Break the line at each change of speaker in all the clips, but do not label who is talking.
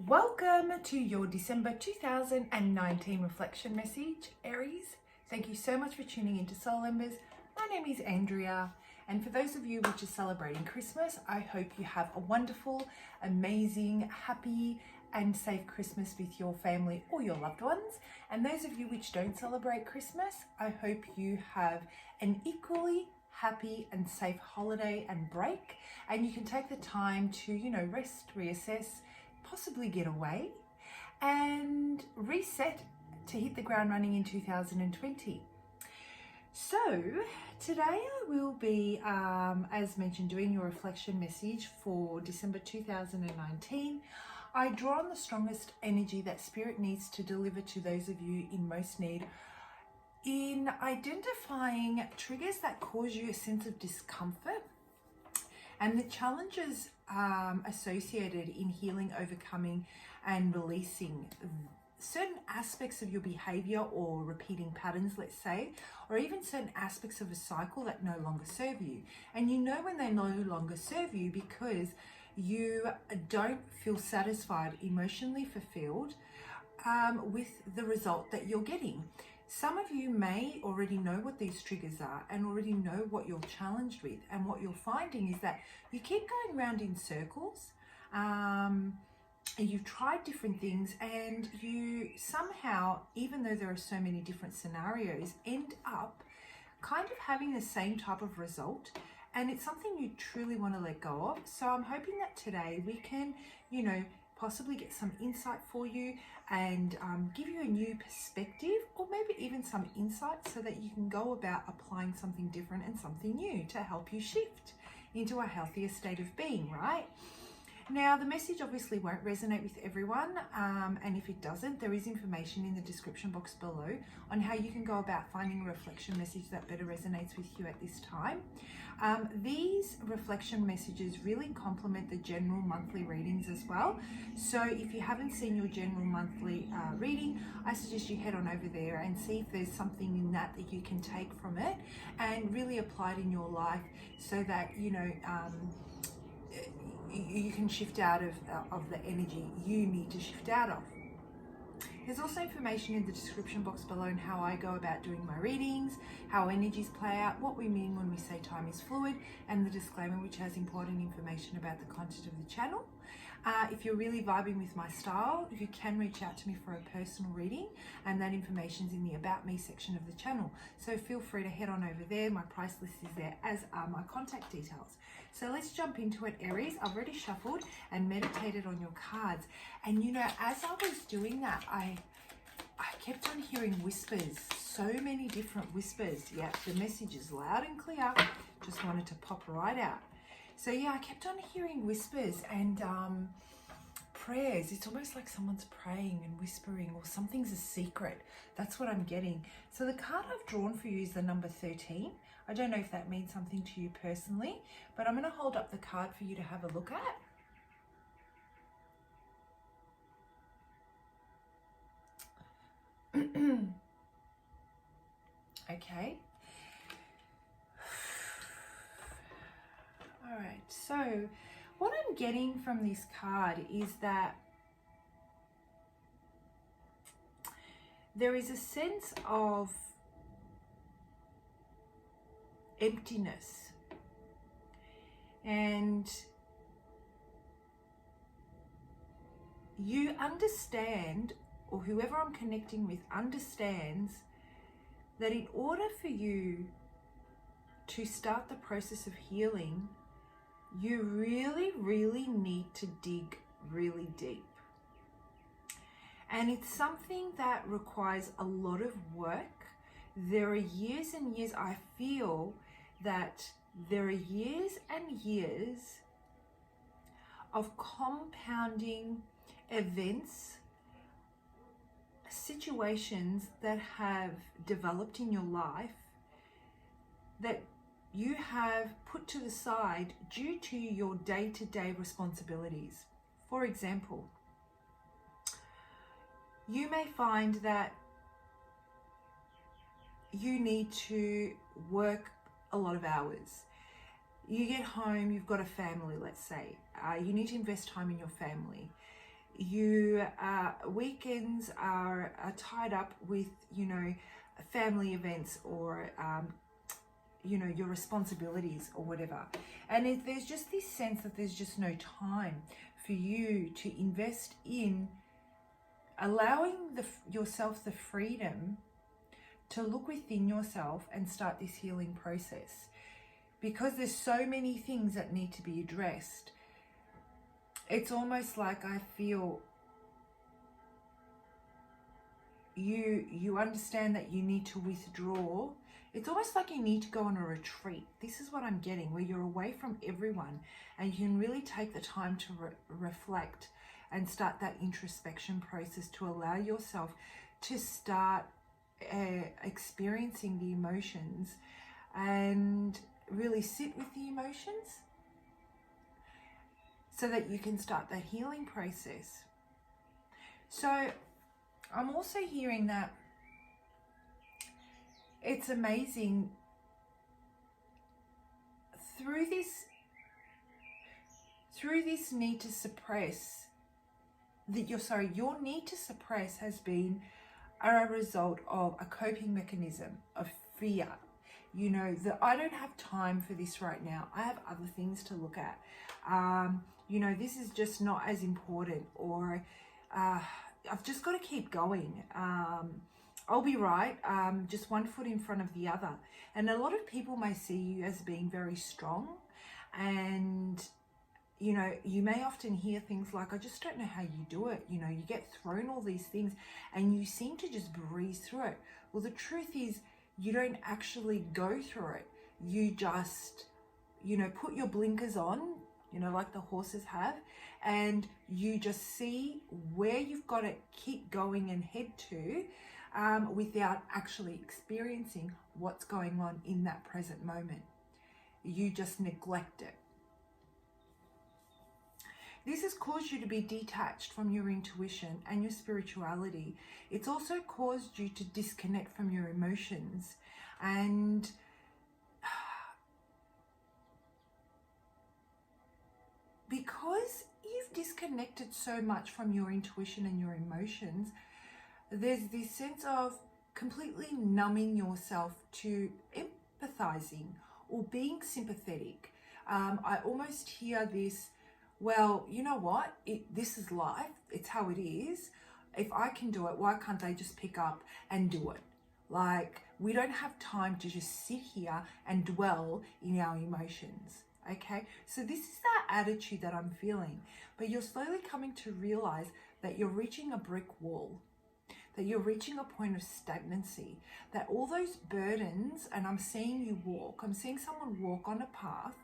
Welcome to your December 2019 reflection message, Aries. Thank you so much for tuning into Soul Embers. My name is Andrea, and for those of you which are celebrating Christmas, I hope you have a wonderful, amazing, happy and safe Christmas with your family or your loved ones. And those of you which don't celebrate Christmas, I hope you have an equally happy and safe holiday and break, and you can take the time to, rest, reassess, possibly get away and reset to hit the ground running in 2020. So today I will be, as mentioned, doing your reflection message for December 2019. I draw on the strongest energy that Spirit needs to deliver to those of you in most need in identifying triggers that cause you a sense of discomfort and the challenges associated in healing, overcoming and releasing certain aspects of your behavior or repeating patterns, let's say, or even certain aspects of a cycle that no longer serve you. And you know when they no longer serve you because you don't feel satisfied, emotionally fulfilled with the result that you're getting. Some of you may already know what these triggers are and already know what you're challenged with, and what you're finding is that you keep going around in circles. You've tried different things and you somehow, even though there are so many different scenarios, end up kind of having the same type of result, and it's something you truly want to let go of. So I'm hoping that today we can, possibly get some insight for you and give you a new perspective, or maybe even some insight so that you can go about applying something different and something new to help you shift into a healthier state of being, right? Now, the message obviously won't resonate with everyone, and if it doesn't, there is information in the description box below on how you can go about finding a reflection message that better resonates with you at this time. These reflection messages really complement the general monthly readings as well. So if you haven't seen your general monthly reading, I suggest you head on over there and see if there's something in that you can take from it and really apply it in your life so that, you can shift out of the energy you need to shift out of. There's also information in the description box below on how I go about doing my readings, how energies play out, what we mean when we say time is fluid, and the disclaimer which has important information about the content of the channel. If you're really vibing with my style, you can reach out to me for a personal reading, and that information's in the About Me section of the channel. So feel free to head on over there. My price list is there, as are my contact details. So let's jump into it, Aries. I've already shuffled and meditated on your cards. And as I was doing that, I kept on hearing whispers, so many different whispers. Yeah, the message is loud and clear. Just wanted to pop right out. So yeah, I kept on hearing whispers and prayers. It's almost like someone's praying and whispering, or something's a secret. That's what I'm getting. So the card I've drawn for you is the number 13. I don't know if that means something to you personally, but I'm going to hold up the card for you to have a look at. Okay. All right. So what I'm getting from this card is that there is a sense of emptiness, and you understand, or whoever I'm connecting with understands, that in order for you to start the process of healing, you really, really need to dig really deep. And it's something that requires a lot of work. There are years and years, I feel that there are years and years of compounding events, situations that have developed in your life that you have put to the side due to your day-to-day responsibilities. For example, you may find that you need to work a lot of hours. You get home, you've got a family, let's say. You need to invest time in your family. You weekends are tied up with, you know, family events or you know, your responsibilities or whatever. And there's just this sense that there's just no time for you to invest in allowing yourself the freedom to look within yourself and start this healing process, because there's so many things that need to be addressed. It's almost like I feel you understand that you need to withdraw. It's almost like you need to go on a retreat. This is what I'm getting, where you're away from everyone and you can really take the time to reflect and start that introspection process to allow yourself to start experiencing the emotions and really sit with the emotions so that you can start that healing process. So I'm also hearing that it's amazing through this need to suppress that your need to suppress has been a result of a coping mechanism of fear. You know, that I don't have time for this right now. I have other things to look at. You know, this is just not as important, or I've just got to keep going. I'll be right, just one foot in front of the other. And a lot of people may see you as being very strong, and you know, you may often hear things like, I just don't know how you do it. You know, you get thrown all these things and you seem to just breeze through it. Well, the truth is you don't actually go through it. You just, you know, put your blinkers on, you know, like the horses have, and you just see where you've got to keep going and head to, without actually experiencing what's going on in that present moment. You just neglect it. This has caused you to be detached from your intuition and your spirituality. It's also caused you to disconnect from your emotions. And because you've disconnected so much from your intuition and your emotions, there's this sense of completely numbing yourself to empathizing or being sympathetic. I almost hear this, well, you know what? This is life. It's how it is. If I can do it, why can't they just pick up and do it? Like, we don't have time to just sit here and dwell in our emotions. Okay, so this is that attitude that I'm feeling, but you're slowly coming to realize that you're reaching a brick wall, that you're reaching a point of stagnancy, that all those burdens, and I'm seeing you walk, I'm seeing someone walk on a path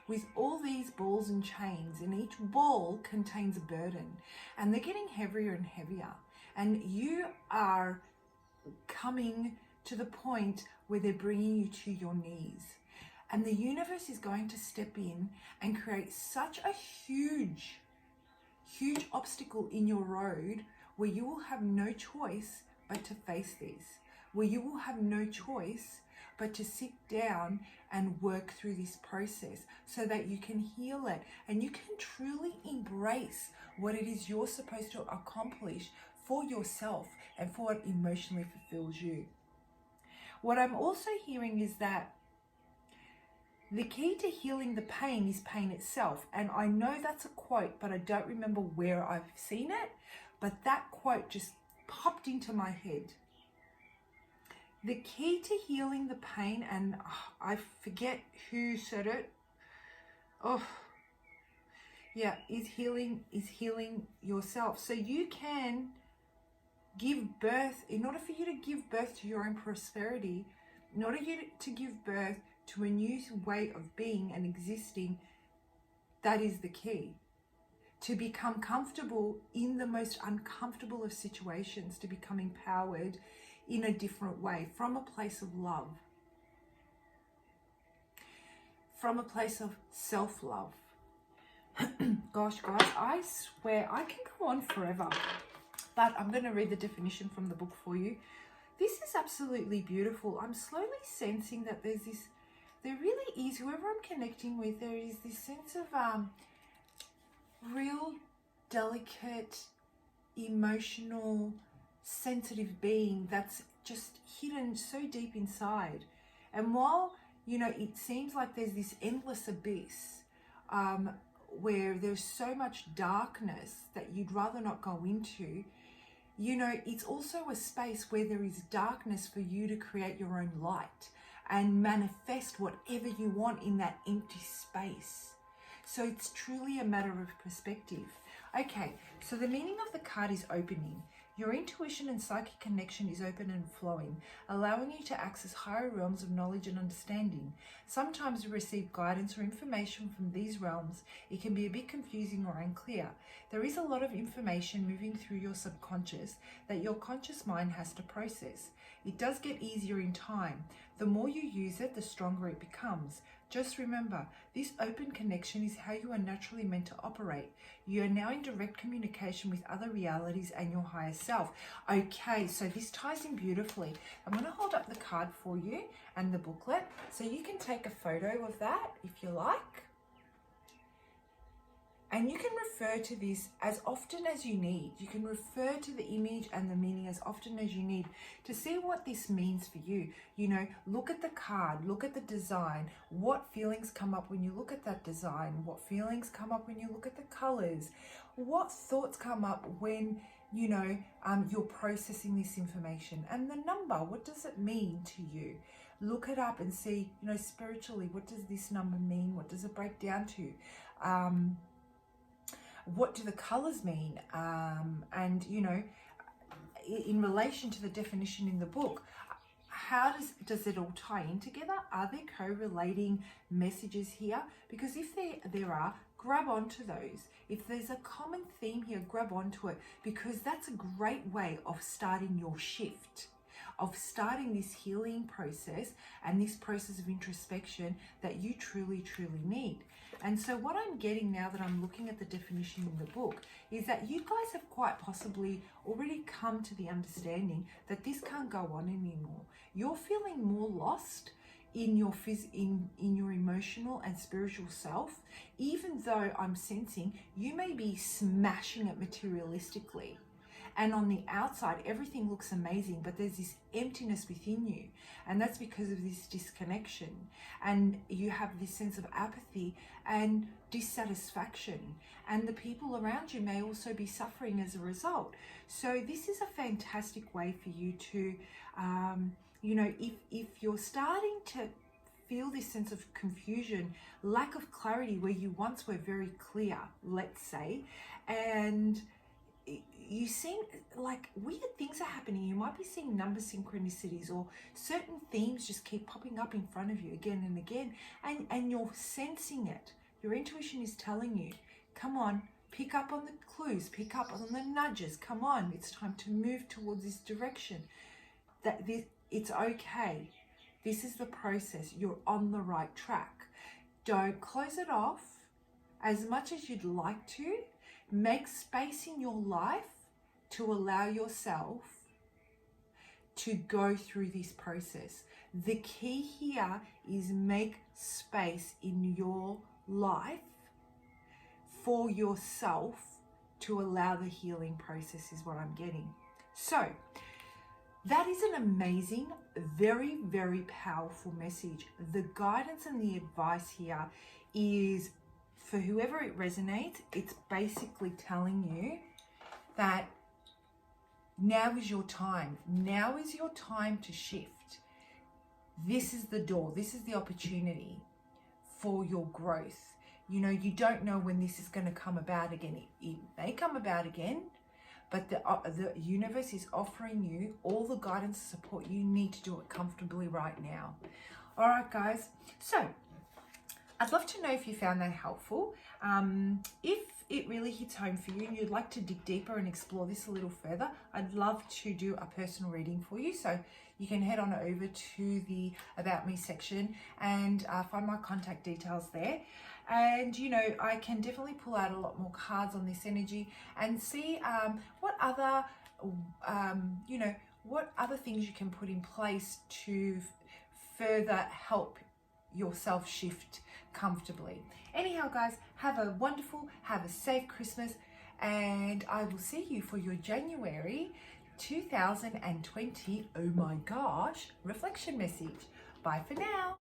with all these balls and chains, and each ball contains a burden, and they're getting heavier and heavier, and you are coming to the point where they're bringing you to your knees. And the universe is going to step in and create such a huge obstacle in your road where you will have no choice but to face this, where you will have no choice but to sit down and work through this process so that you can heal it and you can truly embrace what it is you're supposed to accomplish for yourself and for what emotionally fulfills you. What I'm also hearing is that the key to healing the pain is pain itself. And I know that's a quote, but I don't remember where I've seen it. But that quote just popped into my head. The key to healing the pain, and I forget who said it. Is healing yourself. So you can give birth, in order for you to give birth to your own prosperity, in order for you to give birth to a new way of being and existing, that is the key. To become comfortable in the most uncomfortable of situations, to become empowered in a different way, from a place of love, from a place of self-love. Gosh, guys, I swear I can go on forever, but I'm going to read the definition from the book for you. This is absolutely beautiful. I'm slowly sensing that there really is, whoever I'm connecting with, there is this sense of real delicate emotional, sensitive being that's just hidden so deep inside. And while, you know, it seems like there's this endless abyss where there's so much darkness that you'd rather not go into, you know, it's also a space where there is darkness for you to create your own light and manifest whatever you want in that empty space. So it's truly a matter of perspective. Okay, so the meaning of the card is opening. Your intuition and psychic connection is open and flowing, allowing you to access higher realms of knowledge and understanding. Sometimes you receive guidance or information from these realms. It can be a bit confusing or unclear. There is a lot of information moving through your subconscious that your conscious mind has to process. It does get easier in time. The more you use it, the stronger it becomes. Just remember, this open connection is how you are naturally meant to operate. You are now in direct communication with other realities and your higher self. Okay, so this ties in beautifully. I'm going to hold up the card for you and the booklet so you can take a photo of that if you like. And you can refer to this as often as you need. You can refer to the image and the meaning as often as you need to see what this means for you. You know, look at the card, look at the design. What feelings come up when you look at that design? What feelings come up when you look at the colors? What thoughts come up when, you know, you're processing this information? And the number, what does it mean to you? Look it up and see, you know, spiritually, what does this number mean? What does it break down to? What do the colors mean? And, you know, in relation to the definition in the book, how does it all tie in together? Are there correlating messages here? Because if there are, grab onto those. If there's a common theme here, grab onto it, because that's a great way of starting your shift, of starting this healing process and this process of introspection that you truly, truly need. And so what I'm getting now that I'm looking at the definition in the book is that you guys have quite possibly already come to the understanding that this can't go on anymore. You're feeling more lost in your in your emotional and spiritual self, even though I'm sensing you may be smashing it materialistically. And on the outside, everything looks amazing, but there's this emptiness within you. And that's because of this disconnection. And you have this sense of apathy and dissatisfaction. And the people around you may also be suffering as a result. So this is a fantastic way for you to, you know, if you're starting to feel this sense of confusion, lack of clarity where you once were very clear, let's say, and you seem like weird things are happening. You might be seeing number synchronicities, or certain themes just keep popping up in front of you again and again, and you're sensing it. Your intuition is telling you, come on, pick up on the clues, pick up on the nudges. Come on, it's time to move towards this direction. It's okay. This is the process. You're on the right track. Don't close it off as much as you'd like to. Make space in your life to allow yourself to go through this process. The key here is make space in your life for yourself to allow the healing process is what I'm getting. So that is an amazing, very, very powerful message. The guidance and the advice here is for whoever it resonates. It's basically telling you that now is your time. Now is your time to shift. This is the door. This is the opportunity for your growth. You know, you don't know when this is going to come about again. It may come about again, but the universe is offering you all the guidance and support you need to do it comfortably right now. All right, guys. So I'd love to know if you found that helpful. If it really hits home for you and you'd like to dig deeper and explore this a little further, I'd love to do a personal reading for you. So you can head on over to the About Me section and find my contact details there. And, you know, I can definitely pull out a lot more cards on this energy and see what other, you know, what other things you can put in place to further help yourself shift comfortably. Anyhow, guys, have a wonderful, have a safe Christmas, and I will see you for your January 2020, oh my gosh, reflection message. Bye for now.